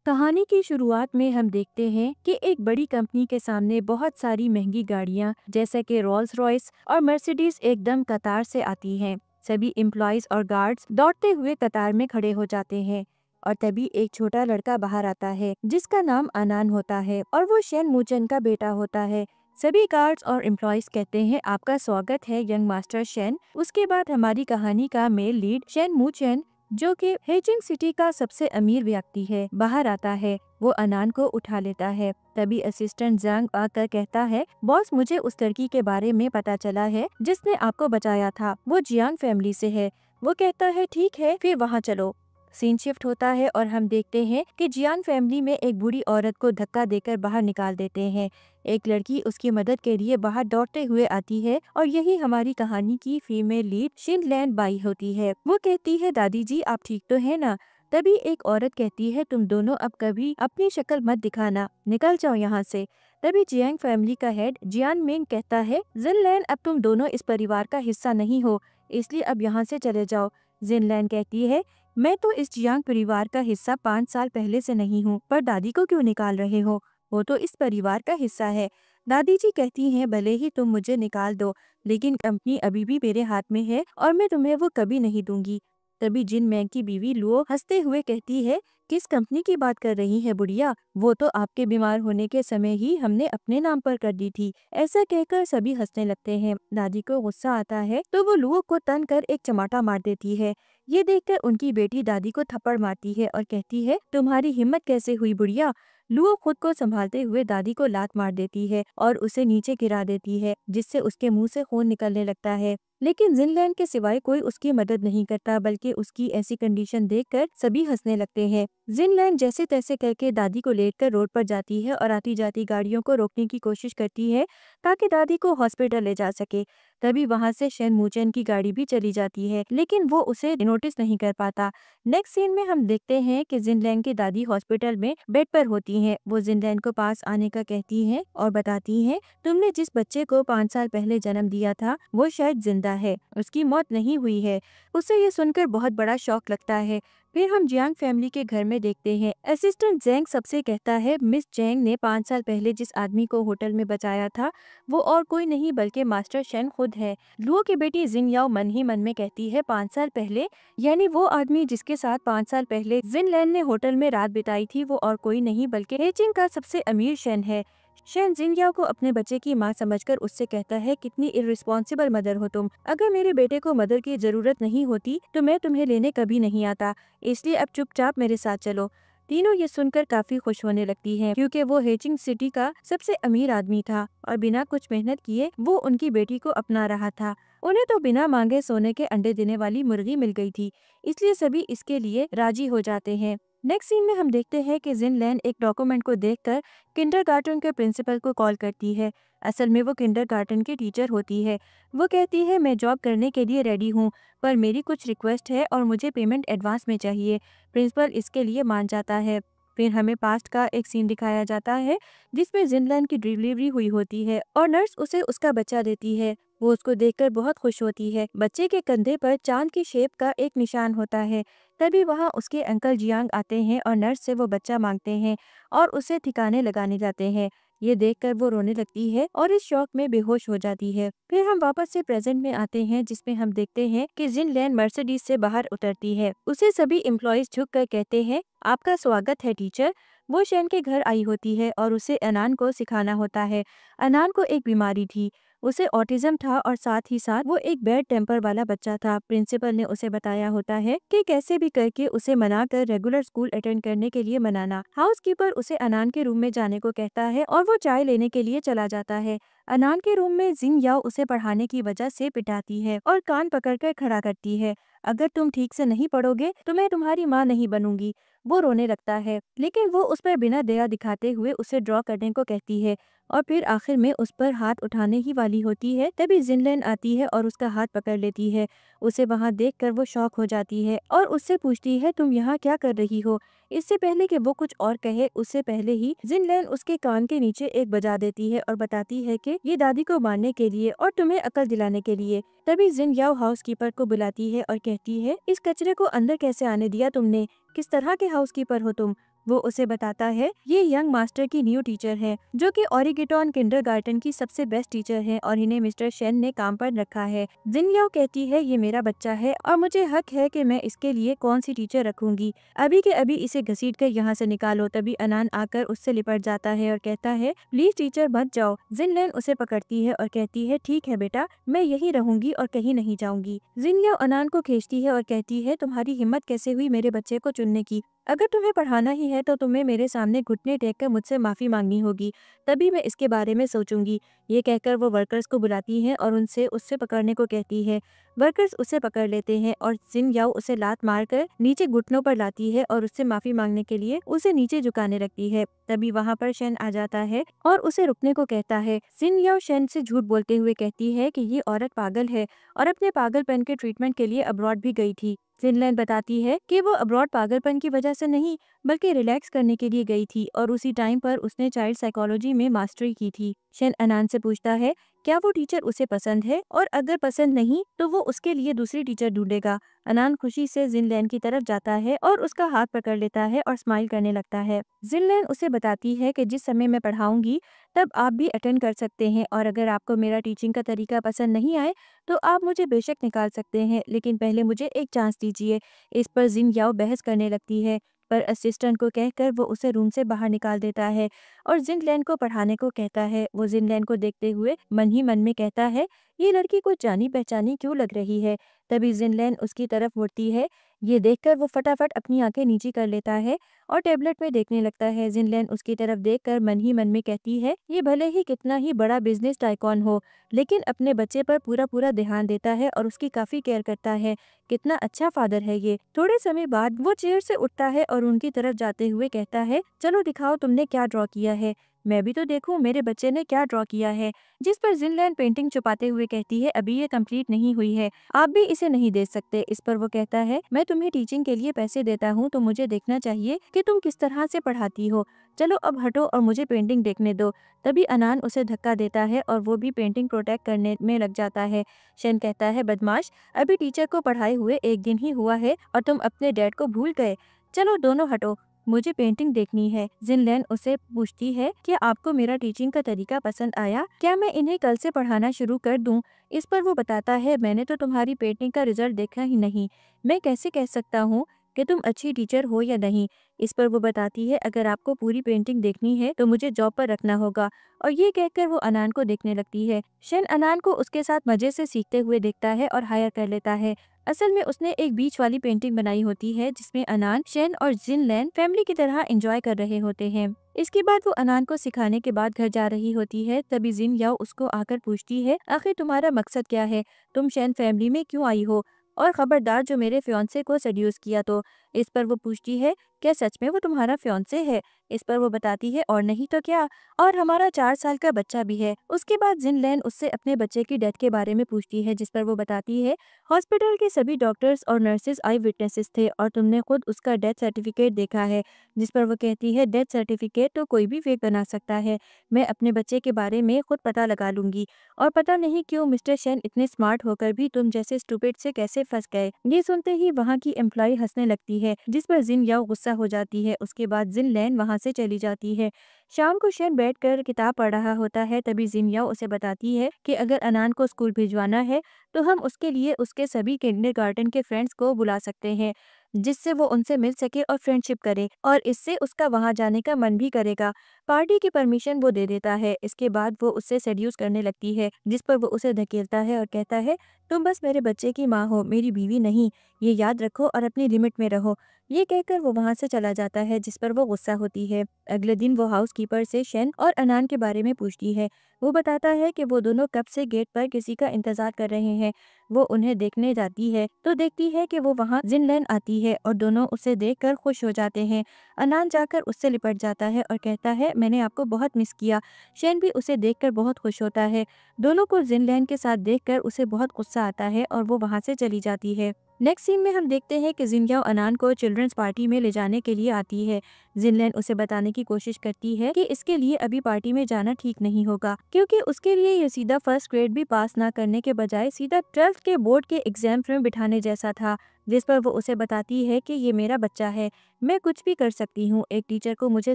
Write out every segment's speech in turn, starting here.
कहानी की शुरुआत में हम देखते हैं कि एक बड़ी कंपनी के सामने बहुत सारी महंगी गाड़ियां जैसे कि रोल्स रॉयस और मर्सिडीज एकदम कतार से आती हैं। सभी एम्प्लॉयज और गार्ड्स दौड़ते हुए कतार में खड़े हो जाते हैं और तभी एक छोटा लड़का बाहर आता है जिसका नाम अनान होता है और वो शेन मूचन का बेटा होता है। सभी गार्ड्स और एम्प्लॉयज कहते हैं आपका स्वागत है यंग मास्टर शेन। उसके बाद हमारी कहानी का मेल लीड शेन मूचन जो कि हेजिंग सिटी का सबसे अमीर व्यक्ति है बाहर आता है। वो अनान को उठा लेता है। तभी असिस्टेंट जंग आकर कहता है बॉस मुझे उस लड़की के बारे में पता चला है जिसने आपको बचाया था। वो जियांग फैमिली से है। वो कहता है ठीक है फिर वहाँ चलो। सीन शिफ्ट होता है और हम देखते हैं कि जियांग फैमिली में एक बूढ़ी औरत को धक्का देकर बाहर निकाल देते हैं। एक लड़की उसकी मदद के लिए बाहर दौड़ते हुए आती है और यही हमारी कहानी की female lead Shin Lan Bai होती है। वो कहती है दादी जी आप ठीक तो है ना। तभी एक औरत कहती है तुम दोनों अब कभी अपनी शक्ल मत दिखाना, निकल जाओ यहाँ से। तभी जियांग फैमिली का हेड जियान मिंग कहता है जिन लैन अब तुम दोनों इस परिवार का हिस्सा नहीं हो, इसलिए अब यहाँ से चले जाओ। जिन लैन कहती है मैं तो इस जियांग परिवार का हिस्सा 5 साल पहले से नहीं हूँ, पर दादी को क्यों निकाल रहे हो, वो तो इस परिवार का हिस्सा है। दादी जी कहती हैं भले ही तुम मुझे निकाल दो लेकिन कंपनी अभी भी मेरे हाथ में है और मैं तुम्हें वो कभी नहीं दूंगी। तभी जिन मैंग की बीवी लुओ हंसते हुए कहती है किस कंपनी की बात कर रही है बुढ़िया, वो तो आपके बीमार होने के समय ही हमने अपने नाम पर कर दी थी। ऐसा कहकर सभी हंसने लगते हैं। दादी को गुस्सा आता है तो वो लुओ को तन कर एक चमाटा मार देती है। ये देखकर उनकी बेटी दादी को थप्पड़ मारती है और कहती है तुम्हारी हिम्मत कैसे हुई बुढ़िया। लुओ खुद को संभालते हुए दादी को लात मार देती है और उसे नीचे गिरा देती है जिससे उसके मुंह से खून निकलने लगता है। लेकिन जिनलैन के सिवाय कोई उसकी मदद नहीं करता बल्कि उसकी ऐसी कंडीशन देखकर सभी हंसने लगते हैं। जिनलैन जैसे तैसे करके दादी को लेकर रोड पर जाती है और आती जाती गाड़ियों को रोकने की कोशिश करती है ताकि दादी को हॉस्पिटल ले जा सके। तभी वहां से शेन मूचन की गाड़ी भी चली जाती है लेकिन वो उसे नोटिस नहीं कर पाता। नेक्स्ट सीन में हम देखते हैं कि जिनलैन की दादी हॉस्पिटल में बेड पर होती हैं। वो जिनलैन को पास आने का कहती हैं और बताती हैं तुमने जिस बच्चे को 5 साल पहले जन्म दिया था वो शायद जिंदा है, उसकी मौत नहीं हुई है। उसे ये सुनकर बहुत बड़ा शौक लगता है। फिर हम जियांग फैमिली के घर में देखते हैं असिस्टेंट जेंग सबसे कहता है मिस जेंग ने 5 साल पहले जिस आदमी को होटल में बचाया था वो और कोई नहीं बल्कि मास्टर शेन खुद है। लुओ की बेटी जिन याओ मन ही मन में कहती है 5 साल पहले यानी वो आदमी जिसके साथ 5 साल पहले जिन लैन ने होटल में रात बिताई थी वो और कोई नहीं बल्कि हेजिंग का सबसे अमीर शेन है। शेन जिंगयाओ को अपने बच्चे की मां समझकर उससे कहता है कितनी इररिस्पॉन्सिबल मदर हो तुम। अगर मेरे बेटे को मदर की जरूरत नहीं होती तो मैं तुम्हें लेने कभी नहीं आता, इसलिए अब चुपचाप मेरे साथ चलो। तीनों ये सुनकर काफी खुश होने लगती हैं क्योंकि वो हेजिंग सिटी का सबसे अमीर आदमी था और बिना कुछ मेहनत किए वो उनकी बेटी को अपना रहा था। उन्हें तो बिना मांगे सोने के अंडे देने वाली मुर्गी मिल गई थी, इसलिए सभी इसके लिए राजी हो जाते हैं। नेक्स्ट सीन में हम देखते हैं कि जिन लैन एक डॉक्यूमेंट को देखकर किंडरगार्टन के प्रिंसिपल को कॉल करती है। असल में वो किंडरगार्टन की टीचर होती है। वो कहती है मैं जॉब करने के लिए रेडी हूँ पर मेरी कुछ रिक्वेस्ट है और मुझे पेमेंट एडवांस में चाहिए। प्रिंसिपल इसके लिए मान जाता है। फिर हमें पास्ट का एक सीन दिखाया जाता है जिसमें जिनलैन की डिलीवरी हुई होती है और नर्स उसे उसका बच्चा देती है। वो उसको देखकर बहुत खुश होती है। बच्चे के कंधे पर चांद की शेप का एक निशान होता है। तभी वहाँ उसके अंकल जियांग आते हैं और नर्स से वो बच्चा मांगते हैं और उसे ठिकाने लगाने जाते हैं। ये देखकर वो रोने लगती है और इस शौक में बेहोश हो जाती है। फिर हम वापस से प्रेजेंट में आते हैं जिसमें हम देखते हैं कि जिन लैन मर्सिडीज से बाहर उतरती है। उसे सभी एम्प्लॉयज झुक कर कहते हैं आपका स्वागत है टीचर। वो शेन के घर आई होती है और उसे अनान को सिखाना होता है। अनान को एक बीमारी थी, उसे ऑटिज्म था और साथ ही साथ वो एक बैड टेम्पर वाला बच्चा था। प्रिंसिपल ने उसे बताया होता है कि कैसे भी करके उसे मनाकर रेगुलर स्कूल अटेंड करने के लिए मनाना। हाउसकीपर उसे अनान के रूम में जाने को कहता है और वो चाय लेने के लिए चला जाता है। अनान के रूम में जिंग याओ उसे पढ़ाने की वजह से पिटाती है और कान पकड़कर खड़ा करती है। अगर तुम ठीक से नहीं पढ़ोगे तो मैं तुम्हारी माँ नहीं बनूंगी। वो रोने लगता है लेकिन वो उस पर बिना दया दिखाते हुए उसे ड्रॉ करने को कहती है और फिर आखिर में उस पर हाथ उठाने ही वाली होती है। तभी जिनलैन आती है और उसका हाथ पकड़ लेती है। उसे वहां देखकर वो शॉक हो जाती है और उससे पूछती है तुम यहाँ क्या कर रही हो। इससे पहले कि वो कुछ और कहे उससे पहले ही जिनलैन उसके कान के नीचे एक बजा देती है और बताती है कि ये दादी को मारने के लिए और तुम्हें अकल दिलाने के लिए। तभी जिन याओ हाउसकीपर को बुलाती है और कहती है इस कचरे को अंदर कैसे आने दिया तुमने, किस तरह के हाउसकीपर हो तुम। वो उसे बताता है ये यंग मास्टर की न्यू टीचर है, जो कि ओरिगेटॉन किंडरगार्टन की सबसे बेस्ट टीचर है और इन्हें मिस्टर शेन ने काम पर रखा है। जिन याओ कहती है ये मेरा बच्चा है और मुझे हक है कि मैं इसके लिए कौन सी टीचर रखूंगी। अभी के अभी इसे घसीट कर यहाँ से निकालो। तभी अनान आकर उससे लिपट जाता है और कहता है प्लीज टीचर मत जाओ। जिनलैन उसे पकड़ती है और कहती है ठीक है बेटा, मैं यही रहूंगी और कहीं नहीं जाऊंगी। जिन याओ अनान को खींचती है और कहती है तुम्हारी हिम्मत कैसे हुई मेरे बच्चे को चुनने की? अगर तुम्हें पढ़ाना ही है तो तुम्हें मेरे सामने घुटने टेक कर मुझसे माफी मांगनी होगी, तभी मैं इसके बारे में सोचूंगी। ये कहकर वो वर्कर्स को बुलाती है और उनसे उससे पकड़ने को कहती है। वर्कर्स उसे पकड़ लेते हैं और जिन याओ उसे लात मारकर नीचे घुटनों पर लाती है और उससे माफी मांगने के लिए उसे नीचे झुकाने लगती है। तभी वहाँ पर शेन आ जाता है और उसे रुकने को कहता है। जिन याओ शेन से झूठ बोलते हुए कहती है कि ये औरत पागल है और अपने पागलपन के ट्रीटमेंट के लिए अब्रॉड भी गई थी। जिनलैन बताती है कि वो अब्रॉड पागलपन की वजह से नहीं बल्कि रिलैक्स करने के लिए गई थी और उसी टाइम पर उसने चाइल्ड साइकोलॉजी में मास्टरी की थी। शेन अनान से पूछता है क्या वो टीचर उसे पसंद है और अगर पसंद नहीं तो वो उसके लिए दूसरी टीचर ढूंढेगा। अनान खुशी से जिनलैन की तरफ जाता है और उसका हाथ पकड़ लेता है और स्माइल करने लगता है। जिनलैन उसे बताती है कि जिस समय मैं पढ़ाऊंगी तब आप भी अटेंड कर सकते हैं और अगर आपको मेरा टीचिंग का तरीका पसंद नहीं आए तो आप मुझे बेशक निकाल सकते हैं, लेकिन पहले मुझे एक चांस दीजिए। इस पर जिन याओ बहस करने लगती है, पर असिस्टेंट को कहकर वो उसे रूम से बाहर निकाल देता है और जिनलैन को पढ़ाने को कहता है। वो जिनलैन को देखते हुए मन ही मन में कहता है ये लड़की कुछ जानी पहचानी क्यों लग रही है। तभी जिनलैन उसकी तरफ मुड़ती है। ये देखकर वो फटाफट अपनी आंखें नीची कर लेता है और टेबलेट में देखने लगता है। जिनलैन उसकी तरफ देखकर मन ही मन में कहती है ये भले ही कितना ही बड़ा बिजनेस टाइकॉन हो, लेकिन अपने बच्चे पर पूरा पूरा ध्यान देता है और उसकी काफी केयर करता है। कितना अच्छा फादर है ये। थोड़े समय बाद वो चेयर से उठता है और उनकी तरफ जाते हुए कहता है चलो दिखाओ तुमने क्या ड्रॉ किया है, मैं भी तो देखूं मेरे बच्चे ने क्या ड्रॉ किया है। जिस पर जिनलैन पेंटिंग छुपाते हुए कहती है अभी ये कंप्लीट नहीं हुई है, आप भी इसे नहीं देख सकते। इस पर वो कहता है मैं तुम्हें टीचिंग के लिए पैसे देता हूँ तो मुझे देखना चाहिए कि तुम किस तरह से पढ़ाती हो। चलो अब हटो और मुझे पेंटिंग देखने दो। तभी अनान उसे धक्का देता है और वो भी पेंटिंग प्रोटेक्ट करने में लग जाता है। शेन कहता है बदमाश, अभी टीचर को पढ़ाए हुए एक दिन ही हुआ है और तुम अपने डैड को भूल गए। चलो दोनों हटो, मुझे पेंटिंग देखनी है। जिनलैन उसे पूछती है कि आपको मेरा टीचिंग का तरीका पसंद आया, क्या मैं इन्हें कल से पढ़ाना शुरू कर दूं? इस पर वो बताता है मैंने तो तुम्हारी पेंटिंग का रिजल्ट देखा ही नहीं, मैं कैसे कह सकता हूँ कि तुम अच्छी टीचर हो या नहीं। इस पर वो बताती है अगर आपको पूरी पेंटिंग देखनी है तो मुझे जॉब पर रखना होगा, और ये कहकर वो अनान को देखने लगती है। शेन अनान को उसके साथ मजे से सीखते हुए देखता है और हायर कर लेता है। असल में उसने एक बीच वाली पेंटिंग बनाई होती है जिसमें अनान, शेन और जिनलैन फैमिली की तरह एंजॉय कर रहे होते हैं। इसके बाद वो अनान को सिखाने के बाद घर जा रही होती है। तभी जिन याओ उसको आकर पूछती है आखिर तुम्हारा मकसद क्या है, तुम शेन फैमिली में क्यों आई हो, और खबरदार जो मेरे फियांसे को सेड्यूस किया तो। इस पर वो पूछती है क्या सच में वो तुम्हारा फियांसे है? इस पर वो बताती है और नहीं तो क्या, और हमारा 4 साल का बच्चा भी है। उसके बाद जिनलैन उससे अपने बच्चे की डेथ के बारे में पूछती है, जिस पर वो बताती है हॉस्पिटल के सभी डॉक्टर्स और नर्सेज आई विटनेसेस थे और तुमने खुद उसका डेथ सर्टिफिकेट देखा है। जिस पर वो कहती है डेथ सर्टिफिकेट तो कोई भी फेक बना सकता है, मैं अपने बच्चे के बारे में खुद पता लगा लूंगी, और पता नहीं क्यों मिस्टर शेन इतने स्मार्ट होकर भी तुम जैसे स्टूपिड से कैसे फंस गए। ये सुनते ही वहाँ की एम्प्लॉय हंसने लगती है, जिस पर जिन याओ गुस्सा हो जाती है। उसके बाद जिनलैन वहाँ से चली जाती है। शाम को शेन बैठकर किताब पढ़ रहा होता है। तभी जिन याओ उसे बताती है कि अगर अनान को स्कूल भिजवाना है तो हम उसके लिए उसके सभी किंडरगार्टन के फ्रेंड्स को बुला सकते हैं, जिससे वो उनसे मिल सके और फ्रेंडशिप करे, और इससे उसका वहां जाने का मन भी करेगा। पार्टी की परमिशन वो दे देता है। इसके बाद वो उससे सेड्यूस करने लगती है, जिस पर वो उसे धकेलता है और कहता है तुम बस मेरे बच्चे की माँ हो, मेरी बीवी नहीं, ये याद रखो और अपनी लिमिट में रहो। ये कहकर वो वहां से चला जाता है, जिस पर वो गुस्सा होती है। अगले दिन वो हाउसकीपर से शेन और अनान के बारे में पूछती है। वो बताता है कि वो दोनों कब से गेट पर किसी का इंतजार कर रहे हैं। वो उन्हें देखने जाती है तो देखती है कि वो वहाँ जिनलैन आती है और दोनों उसे देखकर खुश हो जाते हैं। अनान जाकर उससे लिपट जाता है और कहता है मैंने आपको बहुत मिस किया। शेन भी उसे देखकर बहुत खुश होता है। दोनों को जिनलैन के साथ देखकर उसे बहुत गुस्सा आता है और वो वहाँ से चली जाती है। नेक्स्ट सीन में हम देखते हैं कि जिन याओ अनान को चिल्ड्रंस पार्टी में ले जाने के लिए आती है। जिनलैन उसे बताने की कोशिश करती है कि इसके लिए अभी पार्टी में जाना ठीक नहीं होगा, क्योंकि उसके लिए ये सीधा फर्स्ट ग्रेड भी पास ना करने के बजाय सीधा 12th के बोर्ड के एग्जाम में बिठाने जैसा था। जिस पर वो उसे बताती है कि ये मेरा बच्चा है, मैं कुछ भी कर सकती हूँ। एक टीचर को मुझे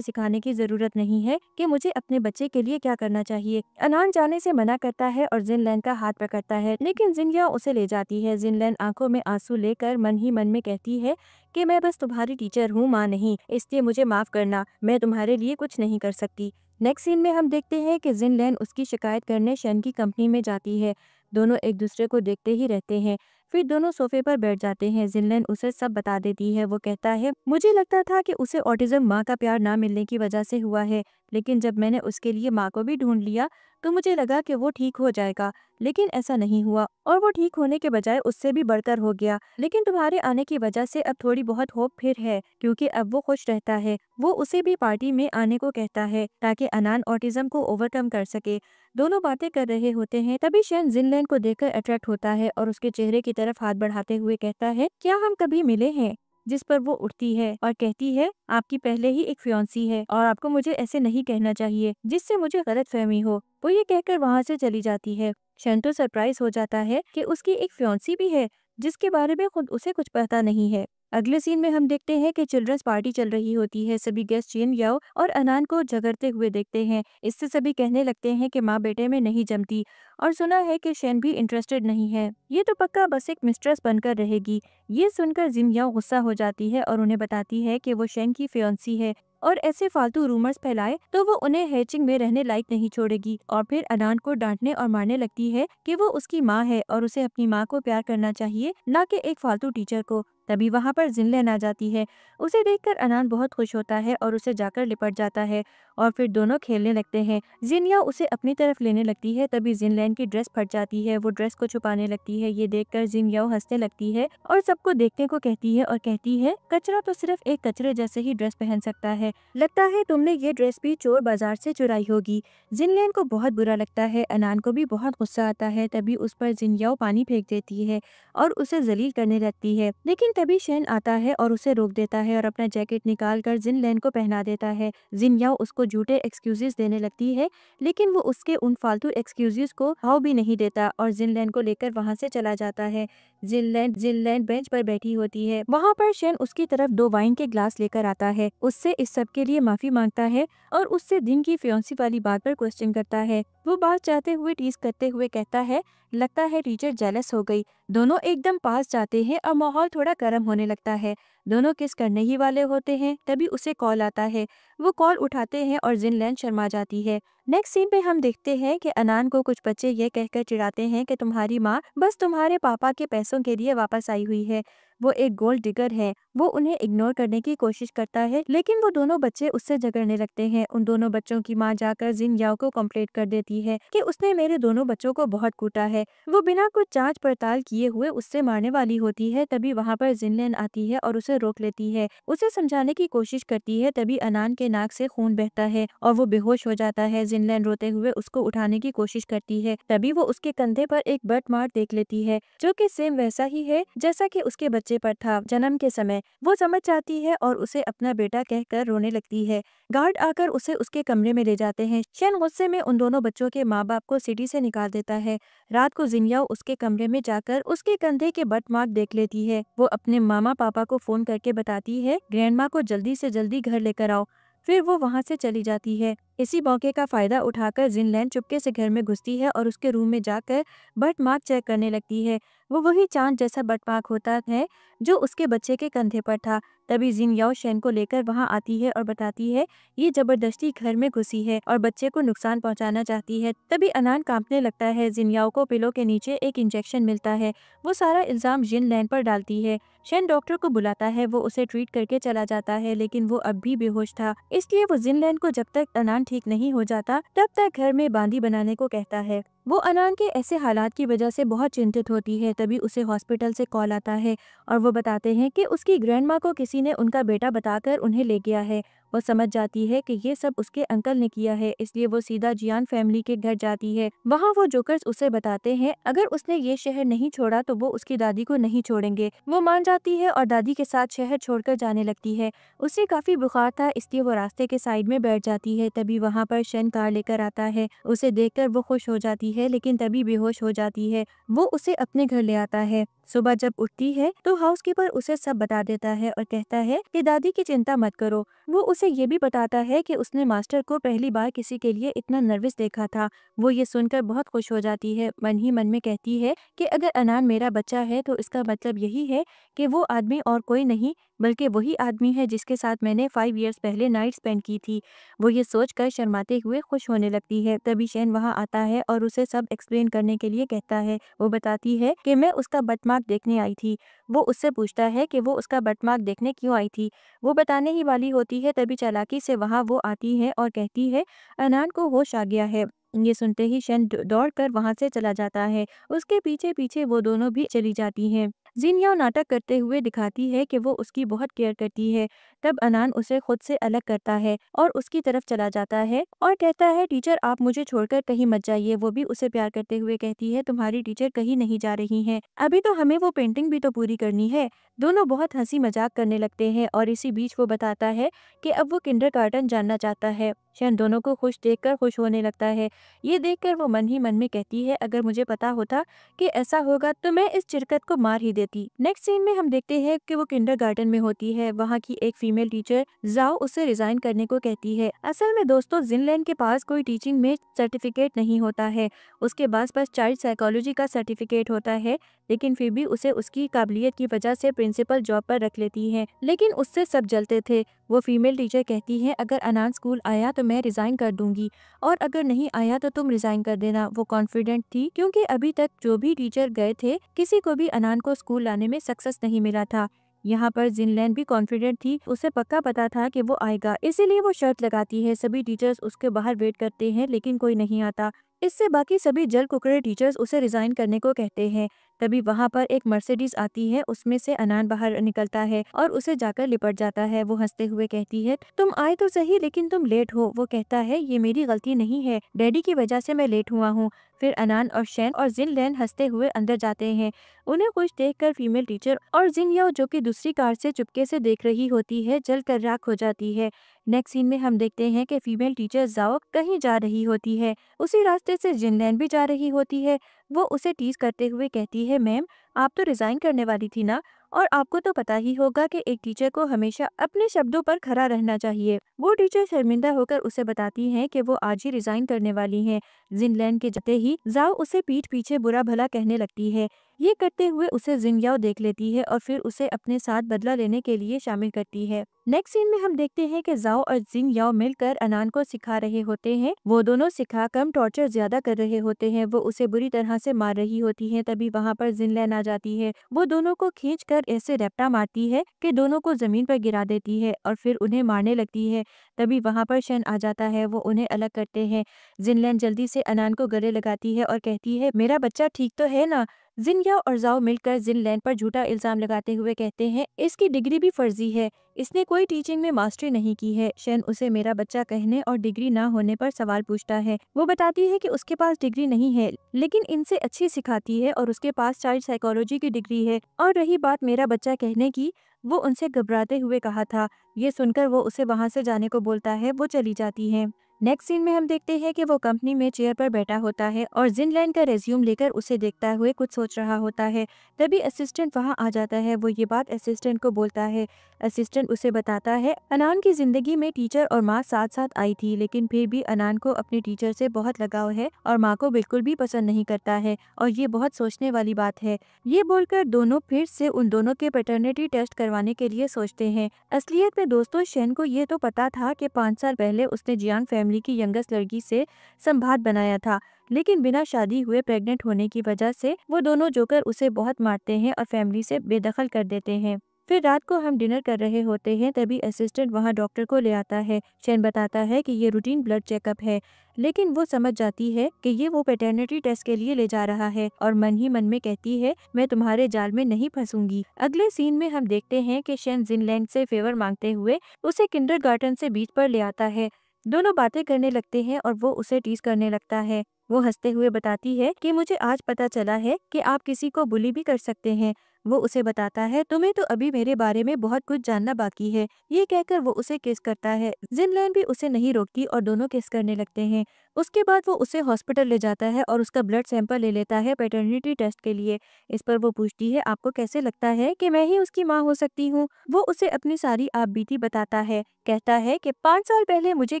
सिखाने की जरूरत नहीं है कि मुझे अपने बच्चे के लिए क्या करना चाहिए। अनान जाने से मना करता है और जिनलैन का हाथ पकड़ता है, लेकिन जिनयाओ उसे ले जाती है। जिनलैन आंखों में आंसू लेकर मन ही मन में कहती है कि मैं बस तुम्हारी टीचर हूँ, माँ नहीं, इसलिए मुझे माफ करना, मैं तुम्हारे लिए कुछ नहीं कर सकती। नेक्स्ट सीन में हम देखते हैं कि जिनलैन उसकी शिकायत करने शन की कंपनी में जाती है। दोनों एक दूसरे को देखते ही रहते हैं। फिर दोनों सोफे पर बैठ जाते हैं। जिनलैन उसे सब बता देती है। वो कहता है, मुझे लगता था कि उसे ऑटिज्म माँ का प्यार ना मिलने की वजह से हुआ है, लेकिन जब मैंने उसके लिए माँ को भी ढूंढ लिया तो मुझे लगा कि वो ठीक हो जाएगा, लेकिन ऐसा नहीं हुआ और वो ठीक होने के बजाय उससे भी बढ़कर हो गया। लेकिन तुम्हारे आने की वजह से अब थोड़ी बहुत होप फिर है, क्योंकि अब वो खुश रहता है। वो उसे भी पार्टी में आने को कहता है ताकि अनान ऑटिज्म को ओवरकम कर सके। दोनों बातें कर रहे होते हैं, तभी शैन जिनलैन को देखकर अट्रैक्ट होता है और उसके चेहरे की तरफ हाथ बढ़ाते हुए कहता है, क्या हम कभी मिले हैं? जिस पर वो उठती है और कहती है, आपकी पहले ही एक फियांसी है और आपको मुझे ऐसे नहीं कहना चाहिए जिससे मुझे गलतफहमी हो। वो ये कहकर वहाँ से चली जाती है। शैन तो सरप्राइज हो जाता है कि उसकी एक फियांसी भी है जिसके बारे में खुद उसे कुछ पता नहीं है। अगले सीन में हम देखते हैं कि चिल्ड्रंस पार्टी चल रही होती है। सभी गेस्ट चीन याओ और अनान को झगड़ते हुए देखते हैं। इससे सभी कहने लगते हैं कि माँ बेटे में नहीं जमती और सुना है कि शैन भी इंटरेस्टेड नहीं है, ये तो पक्का बस एक मिस्ट्रेस बनकर रहेगी। ये सुनकर जिन याओ गुस्सा हो जाती है और उन्हें बताती है कि वो शैन की फियांसी है और ऐसे फालतू रूमर्स फैलाए तो वो उन्हें हैचिंग में रहने लायक नहीं छोड़ेगी। और फिर अनान को डांटने और मारने लगती है कि वो उसकी माँ है और उसे अपनी माँ को प्यार करना चाहिए, ना कि एक फालतू टीचर को। तभी वहाँ पर जिनलैन आ जाती है। उसे देखकर अनान बहुत खुश होता है और उसे जाकर लिपट जाता है और फिर दोनों खेलने लगते हैं। जिनया उसे अपनी तरफ लेने लगती है, तभी जिनलैन की ड्रेस फट जाती है। वो ड्रेस को छुपाने लगती है। ये देखकर जिनयाओ हंसने लगती है और सबको देखने को कहती है और कहती है, कचरा तो सिर्फ एक कचरे जैसे ही ड्रेस पहन सकता है, लगता है तुमने ये ड्रेस भी चोर बाजार से चुराई होगी। जिनलैन को बहुत बुरा लगता है। अनान को भी बहुत गुस्सा आता है। तभी उस पर जिनयाओ पानी फेंक देती है और उसे जलील करने लगती है, लेकिन तभी शैन आता है और उसे रोक देता है और अपना जैकेट निकाल कर जिनलैन को पहना देता है। जिनयाओ उसको झूठे एक्सक्यूजेस देने लगती है, लेकिन वो उसके उन फालतू एक्सक्यूजेस को भाव भी नहीं देता और जिनलैन को लेकर वहाँ से चला जाता है। जिनलैन बेंच पर बैठी होती है। वहाँ पर शैन उसकी तरफ 2 वाइन के ग्लास लेकर आता है, उससे इस सब के लिए माफी मांगता है और उससे दिन की फियांसी वाली बात पर क्वेश्चन करता है। वो बात चाहते हुए टीज करते हुए कहता है, लगता है टीचर जेलस हो गई। दोनों एकदम पास जाते हैं और माहौल थोड़ा गर्म होने लगता है। दोनों किस करने ही वाले होते हैं, तभी उसे कॉल आता है। वो कॉल उठाते हैं और जिनलैन शर्मा जाती है। नेक्स्ट सीन पे हम देखते हैं कि अनान को कुछ बच्चे ये कहकर चिढ़ाते हैं कि तुम्हारी माँ बस तुम्हारे पापा के पैसों के लिए वापस आई हुई है, वो एक गोल्ड डिगर है। वो उन्हें इग्नोर करने की कोशिश करता है, लेकिन वो दोनों बच्चे उससे झगड़ने लगते हैं। उन दोनों बच्चों की माँ जाकर जिन याओ को कंप्लेंट कर देती है कि उसने मेरे दोनों बच्चों को बहुत कूटा है। वो बिना कुछ जांच पड़ताल किए हुए उससे मारने वाली होती है। तभी वहाँ पर जिनलैन आती है और उसे रोक लेती है, उसे समझाने की कोशिश करती है। तभी अनान के नाक से खून बहता है और वो बेहोश हो जाता है। जिनलैन रोते हुए उसको उठाने की कोशिश करती है। तभी वो उसके कंधे पर एक बर्थ मार्क देख लेती है, जो कि सेम वैसा ही है जैसा कि उसके बच्चे पर था जन्म के समय। वो समझ जाती है और उसे अपना बेटा कहकर रोने लगती है। गार्ड आकर उसे उसके कमरे में ले जाते हैं। शैन गुस्से में उन दोनों बच्चों के माँ बाप को सिटी से निकाल देता है। रात को जिनयाओ उसके कमरे में जाकर उसके कंधे के बर्थ मार्क देख लेती है। वो अपने मामा पापा को फोन करके बताती है, ग्रैंडमा को जल्दी से जल्दी घर लेकर आओ। फिर वो वहाँ से चली जाती है। इसी मौके का फायदा उठाकर जिनलैन चुपके से घर में घुसती है और उसके रूम में जाकर बर्थ मार्क चेक करने लगती है। वो वही चांद जैसा बर्थ मार्क होता है जो उसके बच्चे के कंधे पर था। तभी जिन याओ शैन को लेकर वहाँ आती है और बताती है, ये जबरदस्ती घर में घुसी है और बच्चे को नुकसान पहुँचाना चाहती है। तभी अनान कांपने लगता है। जिन याओ को पिलो के नीचे एक इंजेक्शन मिलता है। वो सारा इल्जाम जिनलैन पर डालती है। शैन डॉक्टर को बुलाता है। वो उसे ट्रीट करके चला जाता है, लेकिन वो अब भी बेहोश था, इसलिए वो जिनलैन को जब तक अनान ठीक नहीं हो जाता तब तक घर में बांदी बनाने को कहता है। वो अनान के ऐसे हालात की वजह से बहुत चिंतित होती है। तभी उसे हॉस्पिटल से कॉल आता है और वो बताते हैं कि उसकी ग्रैंडमा को किसी ने उनका बेटा बताकर उन्हें ले गया है। वो समझ जाती है कि ये सब उसके अंकल ने किया है, इसलिए वो सीधा जियान फैमिली के घर जाती है। वहाँ वो जोकर्स उसे बताते हैं अगर उसने ये शहर नहीं छोड़ा तो वो उसकी दादी को नहीं छोड़ेंगे। वो मान जाती है और दादी के साथ शहर छोड़कर जाने लगती है। उसे काफी बुखार था, इसलिए वो रास्ते के साइड में बैठ जाती है। तभी वहाँ पर शन कार लेकर आता है। उसे देखकर वो खुश हो जाती है, लेकिन तभी बेहोश हो जाती है। वो उसे अपने घर ले आता है। सुबह जब उठती है तो हाउसकीपर उसे सब बता देता है और कहता है कि दादी की चिंता मत करो। वो उसे ये भी बताता है कि उसने मास्टर को पहली बार किसी के लिए इतना नर्वस देखा था। वो ये सुनकर बहुत खुश हो जाती है, मन ही मन में कहती है कि अगर अनान मेरा बच्चा है तो इसका मतलब यही है कि वो आदमी और कोई नहीं बल्कि वही आदमी है जिसके साथ मैंने 5 इयर्स पहले नाइट स्पेंड की थी। वो ये सोचकर शर्माते हुए खुश होने लगती है। तभी शैन वहाँ आता है और उसे सब एक्सप्लेन करने के लिए कहता है। वो बताती है कि मैं उसका बर्थमार्क देखने आई थी। वो उससे पूछता है कि वो उसका बर्थमार्क देखने क्यों आई थी। वो बताने ही वाली होती है, तभी चालाकी से वहाँ वो आती है और कहती है अनान को होश आ गया है। ये सुनते ही शैन दौड़कर वहाँ से चला जाता है। उसके पीछे पीछे वो दोनों भी चली जाती हैं। जिनयाओ नाटक करते हुए दिखाती है कि वो उसकी बहुत केयर करती है। तब अनान उसे खुद से अलग करता है और उसकी तरफ चला जाता है और कहता है टीचर आप मुझे छोड़कर कहीं मत जाइए। वो भी उसे प्यार करते हुए कहती है तुम्हारी टीचर कहीं नहीं जा रही हैं, अभी तो हमें वो पेंटिंग भी तो पूरी करनी है। दोनों बहुत हंसी मजाक करने लगते हैं और इसी बीच वो बताता है कि अब वो किंडरगार्टन जानना चाहता है। शैन दोनों को खुश देखकर खुश होने लगता है। ये देखकर वो मन ही मन में कहती है अगर मुझे पता होता कि ऐसा होगा तो मैं इस चिरकत को मार ही देती। नेक्स्ट सीन में हम देखते हैं कि वो किंडरगार्टन में होती है। वहाँ की एक फीमेल टीचर जाओ उसे रिजाइन करने को कहती है। असल में दोस्तों जिनलैन के पास कोई टीचिंग में सर्टिफिकेट नहीं होता है, उसके पास बस चाइल्ड साइकोलॉजी का सर्टिफिकेट होता है, लेकिन फिर भी उसे उसकी काबिलियत की वजह से प्रिंसिपल जॉब पर रख लेती है। लेकिन उससे सब जलते थे। वो फीमेल टीचर कहती है अगर अनान स्कूल आया तो मैं रिजाइन कर दूंगी और अगर नहीं आया तो तुम रिजाइन कर देना। वो कॉन्फिडेंट थी क्योंकि अभी तक जो भी टीचर गए थे किसी को भी अनान को स्कूल लाने में सक्सेस नहीं मिला था। यहाँ पर जिनलैन भी कॉन्फिडेंट थी, उसे पक्का पता था कि वो आएगा, इसीलिए वो शर्त लगाती है। सभी टीचर्स उसके बाहर वेट करते हैं लेकिन कोई नहीं आता। इससे बाकी सभी जल कुकड़े टीचर्स उसे रिजाइन करने को कहते हैं। तभी वहाँ पर एक मर्सिडीज आती है, उसमें से अनान बाहर निकलता है और उसे जाकर लिपट जाता है। वो हंसते हुए कहती है तुम आए तो सही लेकिन तुम लेट हो। वो कहता है ये मेरी गलती नहीं है, डैडी की वजह से मैं लेट हुआ हूँ। फिर अनान और शैन और जिनलैन हंसते हुए अंदर जाते हैं। उन्हें खुश देखकर फीमेल टीचर और जिनयाओ जो कि दूसरी कार से चुपके से देख रही होती है जलकर राख हो जाती है। नेक्स्ट सीन में हम देखते हैं कि फीमेल टीचर जाओ कहीं जा रही होती है। उसी रास्ते से जिनलैन भी जा रही होती है। वो उसे टीज करते हुए कहती है मैम आप तो रिजाइन करने वाली थी ना, और आपको तो पता ही होगा कि एक टीचर को हमेशा अपने शब्दों पर खरा रहना चाहिए। वो टीचर शर्मिंदा होकर उसे बताती हैं कि वो आज ही रिजाइन करने वाली हैं। जिनलैन के जाते ही जाओ उसे पीठ पीछे बुरा भला कहने लगती है। ये करते हुए उसे जिनयाओ देख लेती है और फिर उसे अपने साथ बदला लेने के लिए शामिल करती है। नेक्स्ट सीन में हम देखते हैं कि जाओ और जिनयाओ मिलकर अनान को सिखा रहे होते हैं। वो दोनों सिखा कम टॉर्चर ज्यादा कर रहे होते हैं। वो उसे बुरी तरह से मार रही होती है। तभी वहाँ पर जिनलैन आ जाती है। वो दोनों को खींचकर ऐसे रैप्टा मारती है कि दोनों को जमीन पर गिरा देती है और फिर उन्हें मारने लगती है। तभी वहाँ पर शैन आ जाता है। वो उन्हें अलग करते हैं। जिनलैन जल्दी से अनान को गले लगाती है और कहती है मेरा बच्चा ठीक तो है ना। जिनयाओ और जाओ मिलकर जिनलैन पर झूठा इल्जाम लगाते हुए कहते हैं इसकी डिग्री भी फर्जी है, इसने कोई टीचिंग में मास्टरी नहीं की है। शैन उसे मेरा बच्चा कहने और डिग्री ना होने पर सवाल पूछता है। वो बताती है कि उसके पास डिग्री नहीं है लेकिन इनसे अच्छी सिखाती है और उसके पास चाइल्ड साइकोलॉजी की डिग्री है। और रही बात मेरा बच्चा कहने की, वो उनसे घबराते हुए कहा था। ये सुनकर वो उसे वहाँ से जाने को बोलता है। वो चली जाती है। नेक्स्ट सीन में हम देखते हैं कि वो कंपनी में चेयर पर बैठा होता है और जिनलैन का रेज्यूम लेकर उसे देखता हुए कुछ सोच रहा होता है। तभी असिस्टेंट वहां आ जाता है। वो ये बात असिस्टेंट को बोलता है। असिस्टेंट उसे बताता है अनान की जिंदगी में टीचर और माँ साथ साथ आई थी, लेकिन फिर भी अनान को अपने टीचर से बहुत लगाव है और माँ को बिल्कुल भी पसंद नहीं करता है और ये बहुत सोचने वाली बात है। ये बोलकर दोनों फिर से उन दोनों के पैटर्निटी टेस्ट करवाने के लिए सोचते हैं। असलियत में दोस्तों शैन को ये तो पता था कि 5 साल पहले उसने जियान फैमिली की यंगेस्ट लड़की से संभात बनाया था, लेकिन बिना शादी हुए प्रेग्नेंट होने की वजह से वो दोनों जोकर उसे बहुत मारते हैं और फैमिली से बेदखल कर देते हैं। फिर रात को हम डिनर कर रहे होते हैं, तभी असिस्टेंट वहाँ डॉक्टर को ले आता है। शैन बताता है कि ये रूटीन ब्लड चेकअप है, लेकिन वो समझ जाती है कि ये वो पैटर्निटी टेस्ट के लिए ले जा रहा है और मन ही मन में कहती है मैं तुम्हारे जाल में नहीं फंसूंगी। अगले सीन में हम देखते हैं कि शैन जिनलैंग से फेवर मांगते हुए उसे किंडरगार्टन से बीच पर ले आता है। दोनों बातें करने लगते हैं और वो उसे टीज करने लगता है। वो हंसते हुए बताती है कि मुझे आज पता चला है कि आप किसी को बुली भी कर सकते हैं। वो उसे बताता है तुम्हें तो अभी मेरे बारे में बहुत कुछ जानना बाकी है। ये कहकर वो उसे किस करता है। जिनलैन भी उसे नहीं रोकती और दोनों किस करने लगते हैं। उसके बाद वो उसे हॉस्पिटल ले जाता है और उसका ब्लड सैंपल ले लेता है पैटर्निटी टेस्ट के लिए। इस पर वो पूछती है, आपको कैसे लगता है कि मैं ही उसकी माँ हो सकती हूँ? वो उसे अपनी सारी आप बीती बताता है। कहता है कि 5 साल पहले मुझे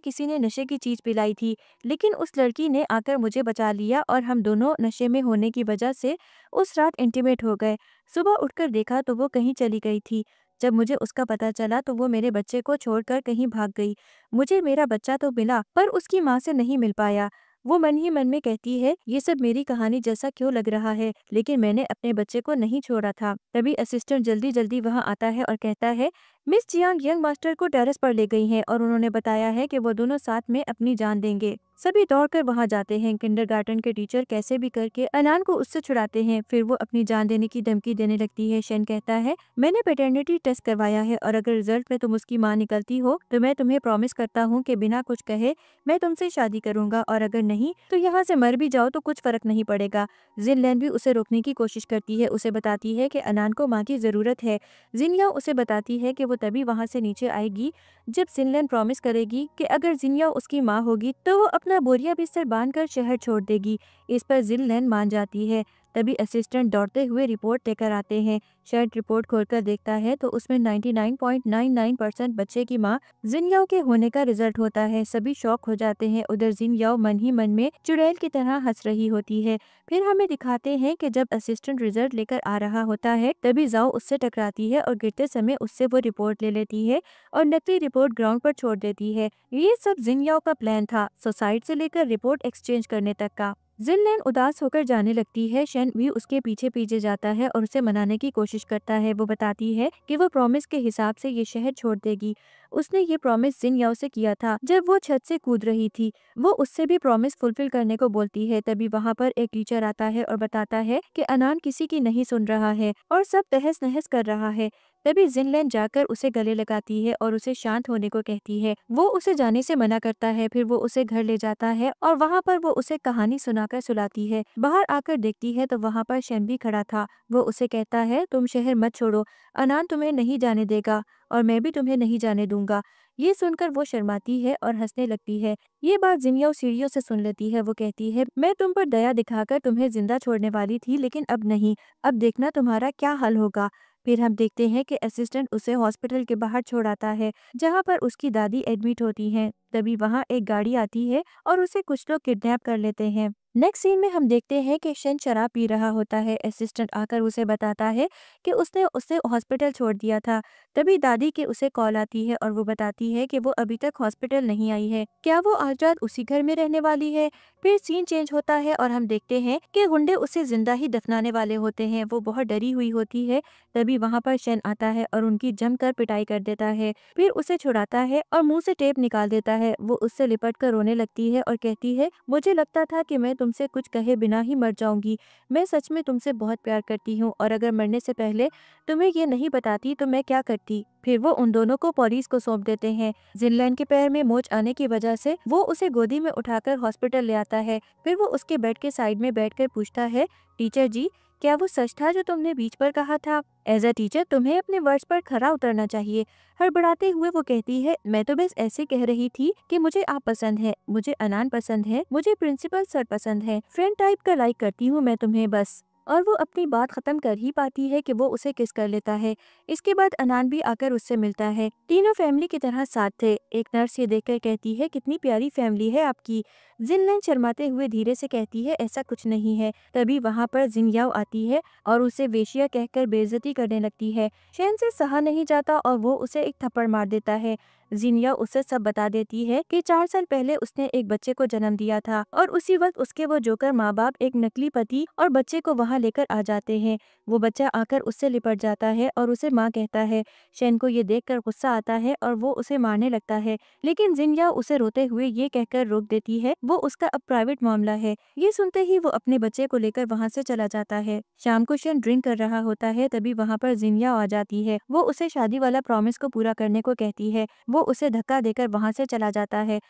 किसी ने नशे की चीज पिलाई थी, लेकिन उस लड़की ने आकर मुझे बचा लिया और हम दोनों नशे में होने की वजह से उस रात इंटीमेट हो गए। सुबह उठकर देखा तो वो कहीं चली गई थी। जब मुझे उसका पता चला तो वो मेरे बच्चे को छोड़कर कहीं भाग गई। मुझे मेरा बच्चा तो मिला पर उसकी माँ से नहीं मिल पाया। वो मन ही मन में कहती है, ये सब मेरी कहानी जैसा क्यों लग रहा है, लेकिन मैंने अपने बच्चे को नहीं छोड़ा था। तभी असिस्टेंट जल्दी जल्दी वहाँ आता है और कहता है, मिस जियांग यंग मास्टर को टेरेस पर ले गई हैं और उन्होंने बताया है कि वो दोनों साथ में अपनी जान देंगे। सभी दौड़कर वहाँ जाते हैं। किंडरगार्टन के टीचर कैसे भी करके अनान को उससे छुड़ाते हैं। फिर वो अपनी जान देने की धमकी देने लगती है। शेन कहता है, मैंने पैटर्निटी टेस्ट करवाया है और अगर रिजल्ट में तुम उसकी माँ निकलती हो तो मैं तुम्हें प्रॉमिस करता हूँ कि बिना कुछ कहे मैं तुमसे शादी करूंगा, और अगर नहीं तो यहाँ से मर भी जाओ तो कुछ फर्क नहीं पड़ेगा। जिनलैन भी उसे रोकने की कोशिश करती है। उसे बताती है कि अनान को माँ की जरूरत है। जिनयाओ उसे बताती है कि वो तभी वहाँ से नीचे आएगी जब जिनलैन प्रॉमिस करेगी कि अगर जिनयाओ उसकी माँ होगी तो वो अपना बोरिया बिस्तर बांधकर शहर छोड़ देगी। इस पर जिनलैन मान जाती है। तभी असिस्टेंट दौड़ते हुए रिपोर्ट लेकर आते हैं। शर्ट रिपोर्ट खोलकर देखता है तो उसमें 99.99% बच्चे की माँ जिनयाओ के होने का रिजल्ट होता है। सभी शॉक हो जाते हैं। उधर जिनयाओ मन ही मन में चुड़ैल की तरह हंस रही होती है। फिर हमें दिखाते हैं कि जब असिस्टेंट रिजल्ट लेकर आ रहा होता है तभी जाओ उससे टकराती है और गिरते समय उससे वो रिपोर्ट ले लेती है और नकली रिपोर्ट ग्राउंड पर छोड़ देती है। ये सब जिनयाओ का प्लान था, सुसाइड से लेकर रिपोर्ट एक्सचेंज करने तक का। जिनलैन उदास होकर जाने लगती है। शेन भी उसके पीछे पीछे जाता है और उसे मनाने की कोशिश करता है। वो बताती है कि वो प्रॉमिस के हिसाब से ये शहर छोड़ देगी। उसने ये प्रॉमिस जिनयाओ से किया था जब वो छत से कूद रही थी। वो उससे भी प्रॉमिस फुलफिल करने को बोलती है। तभी वहाँ पर एक टीचर आता है और बताता है कि अनान किसी की नहीं सुन रहा है और सब तहस नहस कर रहा है। तभी जिनलैन जाकर उसे गले लगाती है और उसे शांत होने को कहती है। वो उसे जाने से मना करता है। फिर वो उसे घर ले जाता है और वहाँ पर वो उसे कहानी सुनाकर सुलाती है। बाहर आकर देखती है तो वहाँ पर शेन भी खड़ा था। वो उसे कहता है, तुम शहर मत छोड़ो, अनान तुम्हें नहीं जाने देगा और मैं भी तुम्हें नहीं जाने दूंगा। ये सुनकर वो शर्माती है और हंसने लगती है। ये बात जिनयाओ सीढ़ियों से सुन लेती है। वो कहती है, मैं तुम पर दया दिखाकर तुम्हें जिंदा छोड़ने वाली थी, लेकिन अब नहीं। अब देखना तुम्हारा क्या हाल होगा। फिर हम देखते हैं कि असिस्टेंट उसे हॉस्पिटल के बाहर छोड़ आता है जहाँ पर उसकी दादी एडमिट होती हैं। तभी वहाँ एक गाड़ी आती है और उसे कुछ लोग किडनैप कर लेते हैं। नेक्स्ट सीन में हम देखते हैं कि शेन शराब पी रहा होता है। असिस्टेंट आकर उसे बताता है कि उसने उसे हॉस्पिटल छोड़ दिया था। तभी दादी के उसे कॉल आती है और वो बताती है कि वो अभी तक हॉस्पिटल नहीं आई है। क्या वो आज रात उसी घर में रहने वाली है? फिर सीन चेंज होता है और हम देखते हैं कि गुंडे उसे जिंदा ही दफनाने वाले होते हैं। वो बहुत डरी हुई होती है। तभी वहाँ पर शेन आता है और उनकी जमकर पिटाई कर देता है। फिर उसे छुड़ाता है और मुंह से टेप निकाल देता है। वो उससे लिपट कर रोने लगती है और कहती है, मुझे लगता था कि मैं तुमसे कुछ कहे बिना ही मर जाऊंगी। मैं सच में तुमसे बहुत प्यार करती हूँ और अगर मरने से पहले तुम्हें ये नहीं बताती तो मैं क्या करती। फिर वो उन दोनों को पुलिस को सौंप देते हैं। जिनलैन के पैर में मोच आने की वजह से वो उसे गोदी में उठाकर हॉस्पिटल ले आता है। फिर वो उसके बेड के साइड में बैठकर पूछता है, टीचर जी, क्या वो सच था जो तुमने बीच पर कहा था? एज अ टीचर तुम्हें अपने वर्ड्स पर खरा उतरना चाहिए। हड़बड़ाते हुए वो कहती है, मैं तो बस ऐसे कह रही थी कि मुझे आप पसंद है, मुझे अनान पसंद है, मुझे प्रिंसिपल सर पसंद है, फ्रेंड टाइप का लाइक करती हूँ मैं तुम्हें बस। और वो अपनी बात खत्म कर ही पाती है कि वो उसे किस कर लेता है। इसके बाद अनान भी आकर उससे मिलता है। तीनों फैमिली की तरह साथ थे। एक नर्स ये देखकर कहती है, कितनी प्यारी फैमिली है आपकी। जिनलैन शर्माते हुए धीरे से कहती है, ऐसा कुछ नहीं है। तभी वहाँ पर जिनयाओ आती है और उसे वेश्या कहकर बेइज्जती करने लगती है। शेन से सहा नहीं जाता और वो उसे एक थप्पड़ मार देता है। जिनयाओ उसे सब बता देती है कि 4 साल पहले उसने एक बच्चे को जन्म दिया था और उसी वक्त उसके वो जोकर माँ बाप एक नकली पति और बच्चे को वहाँ लेकर आ जाते हैं। वो बच्चा आकर उससे लिपट जाता है और उसे माँ कहता है। शेन को ये देखकर गुस्सा आता है और वो उसे मारने लगता है, लेकिन जिनयाओ उसे रोते हुए ये कहकर रोक देती है, वो उसका अब प्राइवेट मामला है। ये सुनते ही वो अपने बच्चे को लेकर वहाँ से चला जाता है। शाम को शेन ड्रिंक कर रहा होता है। तभी वहाँ पर जिनयाओ आ जाती है। वो उसे शादी वाला प्रॉमिस को पूरा करने को कहती है। वो उसे धक्का देकर वहाँ से चला जाता है।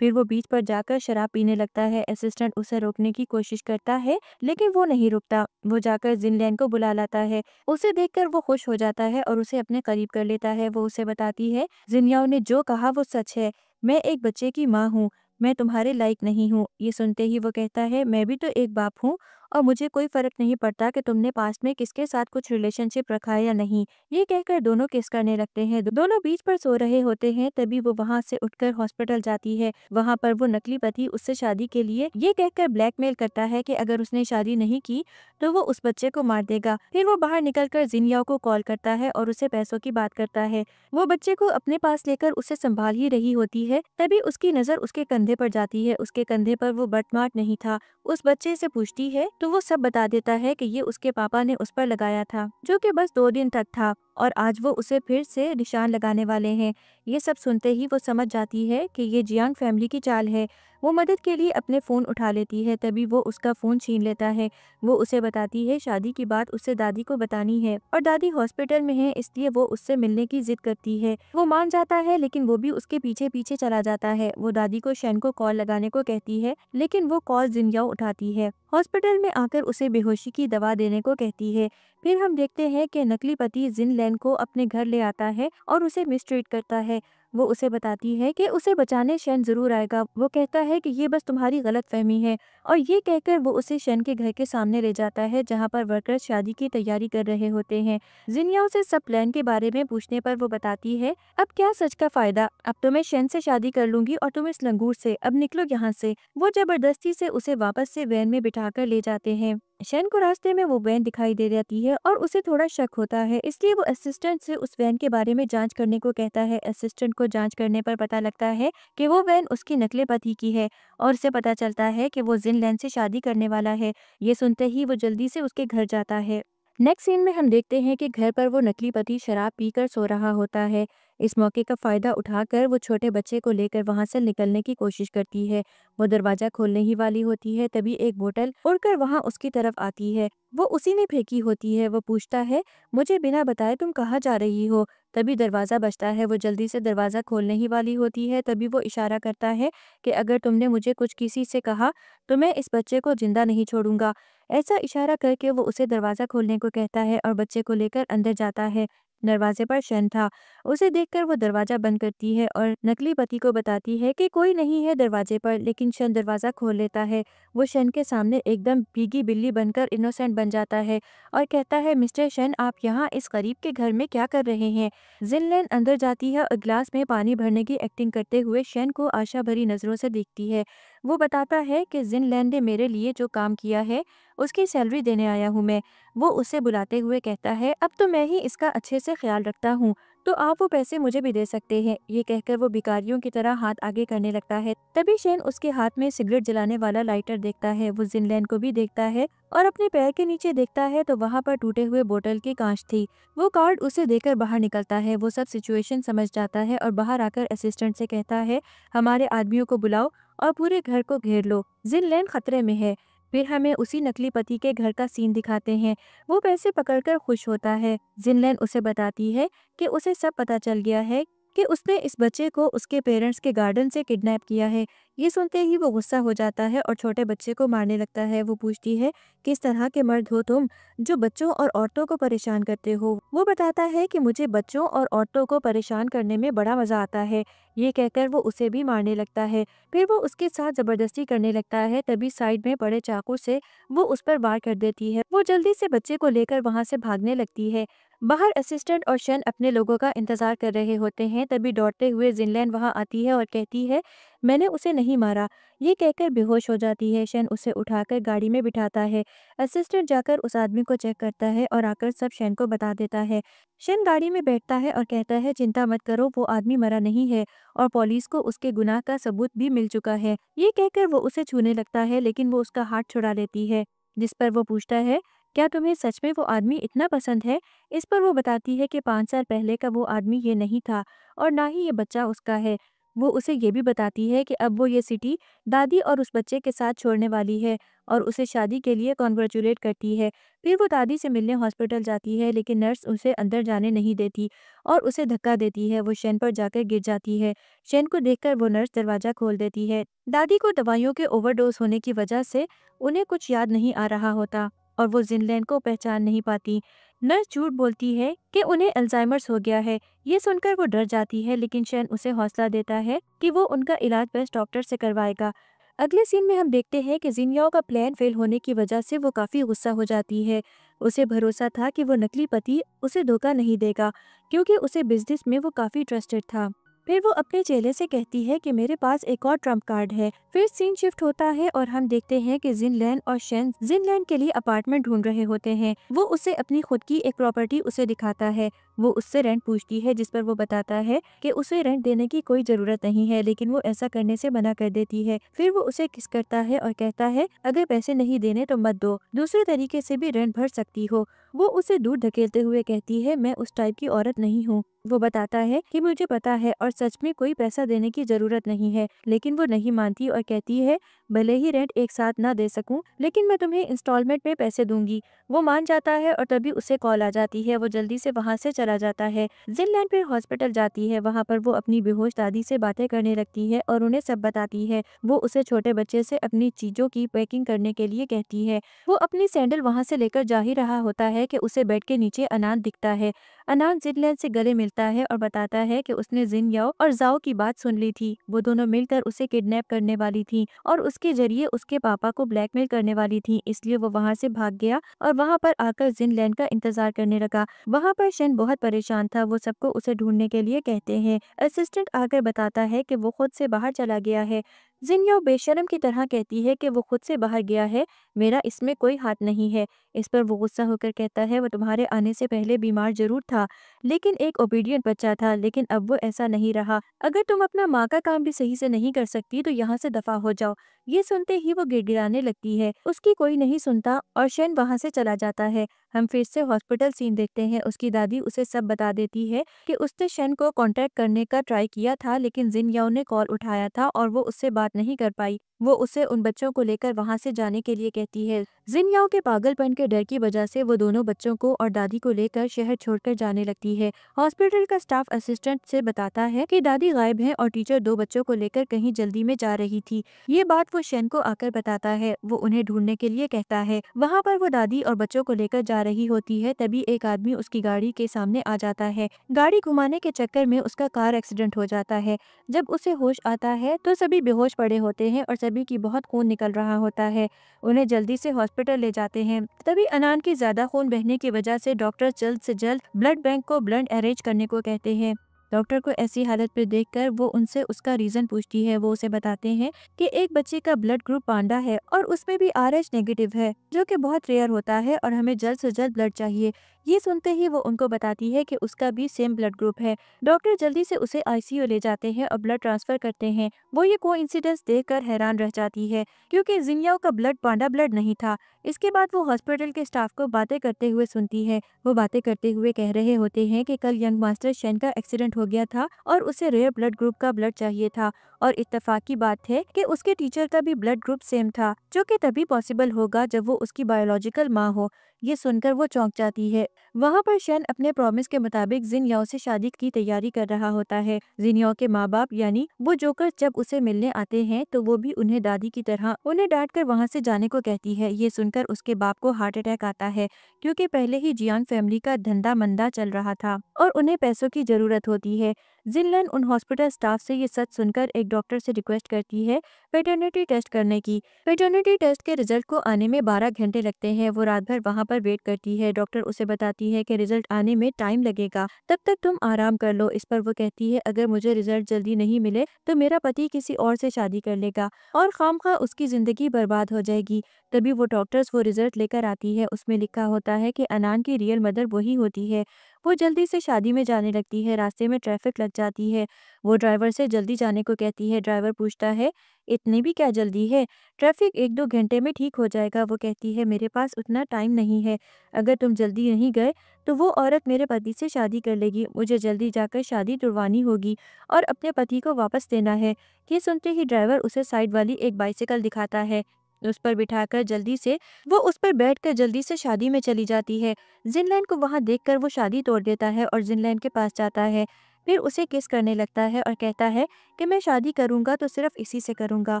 फिर वो बीच पर जाकर शराब पीने लगता है। असिस्टेंट उसे रोकने की कोशिश करता है लेकिन वो नहीं रुकता। वो जाकर जिनलैन को बुला लाता है। उसे देखकर वो खुश हो जाता है और उसे अपने करीब कर लेता है। वो उसे बताती है, जिनयाओ ने जो कहा वो सच है, मैं एक बच्चे की माँ हूँ। मैं तुम्हारे लायक नहीं हूँ। ये सुनते ही वो कहता है, मैं भी तो एक बाप हूँ और मुझे कोई फर्क नहीं पड़ता कि तुमने पास्ट में किसके साथ कुछ रिलेशनशिप रखा है या नहीं। ये कहकर दोनों किस करने लगते हैं। दोनों बीच पर सो रहे होते हैं, तभी वो वहाँ से उठकर हॉस्पिटल जाती है। वहाँ पर वो नकली पति उससे शादी के लिए ये कहकर ब्लैकमेल करता है कि अगर उसने शादी नहीं की तो वो उस बच्चे को मार देगा। फिर वो बाहर निकलकर जिनयाओ को कॉल करता है और उसे पैसों की बात करता है। वो बच्चे को अपने पास लेकर उसे संभाल ही रही होती है, तभी उसकी नजर उसके कंधे पर जाती है। उसके कंधे पर वो बर्थमार्क नहीं था। उस बच्चे से पूछती है तो वो सब बता देता है कि ये उसके पापा ने उस पर लगाया था, जो कि बस 2 दिन तक था और आज वो उसे फिर से निशान लगाने वाले हैं। ये सब सुनते ही वो समझ जाती है कि ये जियांग फैमिली की चाल है। वो मदद के लिए अपने फ़ोन उठा लेती है, तभी वो उसका फ़ोन छीन लेता है। वो उसे बताती है शादी की बात उसे दादी को बतानी है और दादी हॉस्पिटल में है, इसलिए वो उससे मिलने की जिद करती है। वो मान जाता है, लेकिन वो भी उसके पीछे पीछे चला जाता है। वो दादी को शेन को कॉल लगाने को कहती है, लेकिन वो कॉल जिनयाओ उठाती है। हॉस्पिटल में आकर उसे बेहोशी की दवा देने को कहती है। फिर हम देखते हैं कि नकली पति जिनलैन को अपने घर ले आता है और उसे मिसट्रीट करता है। वो उसे बताती है कि उसे बचाने शेन जरूर आएगा। वो कहता है कि ये बस तुम्हारी गलतफहमी है और ये कहकर वो उसे शेन के घर के सामने ले जाता है, जहाँ पर वर्कर्स शादी की तैयारी कर रहे होते हैं। जिनयाओ से सब प्लान के बारे में पूछने पर वो बताती है, अब क्या सच का फायदा, अब तो मैं शेन से शादी कर लूंगी और तुम इस लंगूर से, अब निकलो यहाँ से। वो जबरदस्ती से उसे वापस से वैन में बिठाकर ले जाते हैं। शेन को रास्ते में वो वैन दिखाई दे जाती है और उसे थोड़ा शक होता है, इसलिए वो असिस्टेंट से उस वैन के बारे में जांच करने को कहता है। असिस्टेंट को जांच करने पर पता लगता है कि वो वैन उसकी नकली पति की है और उसे पता चलता है कि वो जिनलैन से शादी करने वाला है। ये सुनते ही वो जल्दी से उसके घर जाता है। नेक्स्ट सीन में हम देखते हैं कि घर पर वो नकली पति शराब पीकर सो रहा होता है। इस मौके का फायदा उठाकर वो छोटे बच्चे को लेकर वहां से निकलने की कोशिश करती है। वो दरवाजा खोलने ही वाली होती है, तभी एक बोतल उड़कर वहां उसकी तरफ आती है। वो उसी ने फेंकी होती है। वो पूछता है, मुझे बिना बताए तुम कहाँ जा रही हो? तभी दरवाजा बजता है। वो जल्दी से दरवाजा खोलने ही वाली होती है, तभी वो इशारा करता है कि अगर तुमने मुझे कुछ किसी से कहा तो मैं इस बच्चे को जिंदा नहीं छोड़ूंगा। ऐसा इशारा करके वो उसे दरवाजा खोलने को कहता है और बच्चे को लेकर अंदर जाता है। दरवाजे पर शन था। उसे देखकर वो दरवाजा बंद करती है और नकली पति को बताती है कि कोई नहीं है दरवाजे पर, लेकिन शन दरवाजा खोल लेता है। वो शन के सामने एकदम भीगी बिल्ली बनकर इनोसेंट बन जाता है और कहता है, मिस्टर शन, आप यहाँ इस गरीब के घर में क्या कर रहे हैं? जिनलैन अंदर जाती है और गिलास में पानी भरने की एक्टिंग करते हुए शन को आशा भरी नजरों से देखती है। वो बताता है कि जिनलैन ने मेरे लिए जो काम किया है उसकी सैलरी देने आया हूँ मैं। वो उसे बुलाते हुए कहता है, अब तो मैं ही इसका अच्छे से ख्याल रखता हूँ, तो आप वो पैसे मुझे भी दे सकते हैं। ये कहकर वो भिखारियों की तरह हाथ आगे करने लगता है। तभी शेन उसके हाथ में सिगरेट जलाने वाला लाइटर देखता है। वो जिनलैन को भी देखता है और अपने पैर के नीचे देखता है तो वहाँ पर टूटे हुए बोतल की कांच थी। वो कार्ड उसे देकर बाहर निकलता है। वो सब सिचुएशन समझ जाता है और बाहर आकर असिस्टेंट से कहता है, हमारे आदमियों को बुलाओ और पूरे घर को घेर लो, जिनलैन खतरे में है। फिर हमें उसी नकली पति के घर का सीन दिखाते हैं। वो पैसे पकड़कर खुश होता है। जिनलैन उसे बताती है कि उसे सब पता चल गया है कि उसने इस बच्चे को उसके पेरेंट्स के गार्डन से किडनैप किया है। ये सुनते ही वो गुस्सा हो जाता है और छोटे बच्चे को मारने लगता है। वो पूछती है, किस तरह के मर्द हो तुम जो बच्चों और औरतों को परेशान करते हो? वो बताता है कि मुझे बच्चों और औरतों को परेशान करने में बड़ा मजा आता है। ये कहकर वो उसे भी मारने लगता है। फिर वो उसके साथ जबरदस्ती करने लगता है, तभी साइड में पड़े चाकू से वो उस पर वार कर देती है। वो जल्दी से बच्चे को लेकर वहां से भागने लगती है। बाहर असिस्टेंट और शन अपने लोगों का इंतजार कर रहे होते हैं, तभी दौड़ते हुए जिनलैन वहां आती है और कहती है, मैंने उसे नहीं मारा। ये कहकर बेहोश हो जाती है। शन उसे उठाकर गाड़ी में बिठाता है। असिस्टेंट जाकर उस आदमी को चेक करता है और आकर सब शन को बता देता है। शन गाड़ी में बैठता है और कहता है, चिंता मत करो, वो आदमी मरा नहीं है और पुलिस को उसके गुनाह का सबूत भी मिल चुका है। ये कहकर वो उसे छूने लगता है, लेकिन वो उसका हाथ छुड़ा लेती है। जिस पर वो पूछता है, क्या तुम्हें सच में वो आदमी इतना पसंद है? इस पर वो बताती है कि 5 साल पहले का वो आदमी ये नहीं था और ना ही ये बच्चा उसका है। वो उसे ये भी बताती है कि अब वो ये सिटी दादी और उस बच्चे के साथ छोड़ने वाली है और उसे शादी के लिए कॉन्ग्रेचुलेट करती है। फिर वो दादी से मिलने हॉस्पिटल जाती है, लेकिन नर्स उसे अंदर जाने नहीं देती और उसे धक्का देती है। वो शेन पर जाकर गिर जाती है। शेन को देखकर वो नर्स दरवाजा खोल देती है। दादी को दवाइयों के ओवरडोज होने की वजह से उन्हें कुछ याद नहीं आ रहा होता और वो जिनलैन को पहचान नहीं पाती। नर्स झूठ बोलती है कि उन्हें अल्जाइमर्स हो गया है। ये सुनकर वो डर जाती है, लेकिन शेन उसे हौसला देता है कि वो उनका इलाज बेस्ट डॉक्टर से करवाएगा। अगले सीन में हम देखते हैं कि जिनयाओ का प्लान फेल होने की वजह से वो काफी गुस्सा हो जाती है। उसे भरोसा था कि वो नकली पति उसे धोखा नहीं देगा, क्योंकि उसे बिजनेस में वो काफी ट्रस्टेड था। फिर वो अपने चेले से कहती है कि मेरे पास एक और ट्रम्प कार्ड है। फिर सीन शिफ्ट होता है और हम देखते हैं कि जिनलैन और शेन जिनलैन के लिए अपार्टमेंट ढूंढ रहे होते हैं। वो उसे अपनी खुद की एक प्रॉपर्टी उसे दिखाता है। वो उससे रेंट पूछती है, जिस पर वो बताता है कि उसे रेंट देने की कोई जरूरत नहीं है, लेकिन वो ऐसा करने से मना कर देती है। फिर वो उसे किस करता है और कहता है अगर पैसे नहीं देने तो मत दो, दूसरे तरीके से भी रेंट भर सकती हो। वो उसे दूर धकेलते हुए कहती है मैं उस टाइप की औरत नहीं हूँ। वो बताता है कि मुझे पता है और सच में कोई पैसा देने की जरूरत नहीं है, लेकिन वो नहीं मानती और कहती है भले ही रेंट एक साथ ना दे सकूं, लेकिन मैं तुम्हें इंस्टॉलमेंट में पैसे दूंगी। वो मान जाता है और तभी उसे कॉल आ जाती है। वो जल्दी से वहाँ से चला जाता है। जिनलैन फिर हॉस्पिटल जाती है। वहाँ पर वो अपनी बेहोश दादी से बातें करने लगती है और उन्हें सब बताती है। वो उसे छोटे बच्चे से अपनी चीजों की पैकिंग करने के लिए कहती है। वो अपनी सैंडल वहाँ से लेकर जा ही रहा होता है कि उसे बेड के नीचे अनान दिखता है। अनान जिनलैन से गले मिलता है और बताता है कि उसने जिन याओ और जाओ की बात सुन ली थी। वो दोनों मिलकर उसे किडनैप करने वाली थी और उसके जरिए उसके पापा को ब्लैकमेल करने वाली थी, इसलिए वो वहाँ से भाग गया और वहाँ पर आकर जिनलैन का इंतजार करने लगा। वहाँ पर शेन बहुत परेशान था। वो सबको उसे ढूंढने के लिए कहते हैं। असिस्टेंट आकर बताता है कि वो खुद से बाहर चला गया है। जिनयाओ बेशरम की तरह कहती है कि वो खुद से बाहर गया है, मेरा इसमें कोई हाथ नहीं है। इस पर वो गुस्सा होकर कहता है वो तुम्हारे आने से पहले बीमार जरूर था, लेकिन एक ओबीडियंट बच्चा था, लेकिन अब वो ऐसा नहीं रहा। अगर तुम अपना माँ का काम भी सही से नहीं कर सकती तो यहाँ से दफा हो जाओ। ये सुनते ही वो गिड़गिड़ाने लगती है। उसकी कोई नहीं सुनता और शेन वहाँ से चला जाता है। हम फिर से हॉस्पिटल सीन देखते हैं। उसकी दादी उसे सब बता देती है कि उसने शेन को कांटेक्ट करने का ट्राई किया था, लेकिन जिन याओ ने कॉल उठाया था और वो उससे बात नहीं कर पाई। वो उसे उन बच्चों को लेकर वहाँ से जाने के लिए कहती है। जिन याओ के पागलपन के डर की वजह से वो दोनों बच्चों को और दादी को लेकर शहर छोड़कर जाने लगती है। हॉस्पिटल का स्टाफ असिस्टेंट से बताता है कि दादी गायब है और टीचर दो बच्चों को लेकर कहीं जल्दी में जा रही थी। ये बात वो शेन को आकर बताता है। वो उन्हें ढूंढने के लिए कहता है। वहाँ पर वो दादी और बच्चों को लेकर जा रही होती है, तभी एक आदमी उसकी गाड़ी के सामने आ जाता है। गाड़ी घुमाने के चक्कर में उसका कार एक्सीडेंट हो जाता है। जब उसे होश आता है तो सभी बेहोश पड़े होते हैं और सभी की बहुत खून निकल रहा होता है। उन्हें जल्दी से हॉस्पिटल ले जाते हैं। तभी अनान की ज्यादा खून बहने की वजह से डॉक्टर जल्द से जल्द ब्लड बैंक को ब्लड अरेंज करने को कहते हैं। डॉक्टर को ऐसी हालत पर देखकर वो उनसे उसका रीजन पूछती है। वो उसे बताते हैं कि एक बच्चे का ब्लड ग्रुप पांडा है और उसमें भी RH नेगेटिव है, जो कि बहुत रेयर होता है और हमें जल्द से जल्द ब्लड चाहिए। ये सुनते ही वो उनको बताती है कि उसका भी सेम ब्लड ग्रुप है। डॉक्टर जल्दी से उसे ICU ले जाते हैं और ब्लड ट्रांसफर करते हैं। वो ये कोइंसिडेंस देखकर हैरान रह जाती है, क्योंकि जिनयाओ का ब्लड पांडा ब्लड नहीं था। इसके बाद वो हॉस्पिटल के स्टाफ को बातें करते हुए सुनती है। वो बातें करते हुए कह रहे होते हैं कि कल यंग मास्टर शेन का एक्सीडेंट हो गया था और उसे रेयर ब्लड ग्रुप का ब्लड चाहिए था, और इत्तेफाक की बात है कि उसके टीचर का भी ब्लड ग्रुप सेम था, जो कि तभी पॉसिबल होगा जब वो उसकी बायोलॉजिकल माँ हो। ये सुनकर वो चौंक जाती है। वहाँ पर शेन अपने प्रॉमिस के मुताबिक जिन याओ से शादी की तैयारी कर रहा होता है। जिन याओ के माँ बाप यानी वो जोकर जब उसे मिलने आते हैं तो वो भी उन्हें दादी की तरह उन्हें डांट कर वहाँ से जाने को कहती है। ये सुनकर उसके बाप को हार्ट अटैक आता है, क्योंकि पहले ही जियांग फैमिली का धंधा मंदा चल रहा था और उन्हें पैसों की जरूरत होती है। जिनलन उन हॉस्पिटल स्टाफ से ये सच सुनकर एक डॉक्टर से रिक्वेस्ट करती है पेटर्निटी टेस्ट करने की। पेटर्निटी टेस्ट के रिजल्ट को आने में 12 घंटे लगते हैं। वो रात भर वहाँ पर वेट करती है। डॉक्टर उसे बताती है कि रिजल्ट आने में टाइम लगेगा, तब तक तुम आराम कर लो। इस पर वो कहती है अगर मुझे रिजल्ट जल्दी नहीं मिले तो मेरा पति किसी और से शादी कर लेगा और खामखा उसकी जिंदगी बर्बाद हो जाएगी। तभी वो डॉक्टर्स वो रिजल्ट लेकर आती है। उसमें लिखा होता है कि अनान की रियल मदर वही होती है। वो जल्दी से शादी में जाने लगती है। रास्ते में ट्रैफिक लग जाती है। वो ड्राइवर से जल्दी जाने को कहती है। ड्राइवर पूछता है इतनी भी क्या जल्दी है, ट्रैफिक 1-2 घंटे में ठीक हो जाएगा। वो कहती है मेरे पास उतना टाइम नहीं है, अगर तुम जल्दी नहीं गए तो वो औरत मेरे पति से शादी कर लेगी। मुझे जल्दी जाकर शादी तुड़वानी होगी और अपने पति को वापस देना है। ये सुनते ही ड्राइवर उसे साइड वाली एक बाइसिकल दिखाता है। उस पर बिठाकर जल्दी से वो उस पर बैठकर जल्दी से शादी में चली जाती है। जिनलैन को वहां देखकर वो शादी तोड़ देता है और जिनलैन के पास जाता है। फिर उसे किस करने लगता है और कहता है कि मैं शादी करूंगा तो सिर्फ इसी से करूंगा।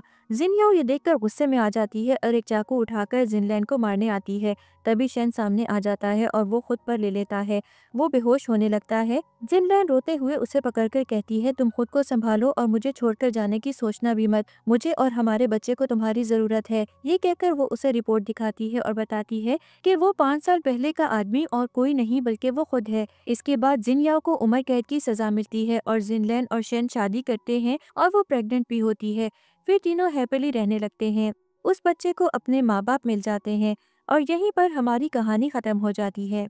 जिनयाओ ये देखकर गुस्से में आ जाती है और एक चाकू उठाकर जिनलैन को मारने आती है। तभी शेन सामने आ जाता है और वो खुद पर ले लेता है। वो बेहोश होने लगता है। जिनलैन रोते हुए उसे पकड़कर कहती है, तुम खुद को संभालो और मुझे छोड़कर जाने की सोचना भी मत। मुझे और हमारे बच्चे को तुम्हारी जरूरत है। ये कहकर वो उसे रिपोर्ट दिखाती है और बताती है कि वो 5 साल पहले का आदमी और कोई नहीं बल्कि वो खुद है। इसके बाद जिनयाओ को उम्र कैद की सजा मिलती है और जिनलैन और शेन शादी करते हैं और वो प्रेग्नेंट भी होती है। फिर तीनों हैप्पीली रहने लगते हैं। उस बच्चे को अपने माँ बाप मिल जाते हैं और यहीं पर हमारी कहानी खत्म हो जाती है।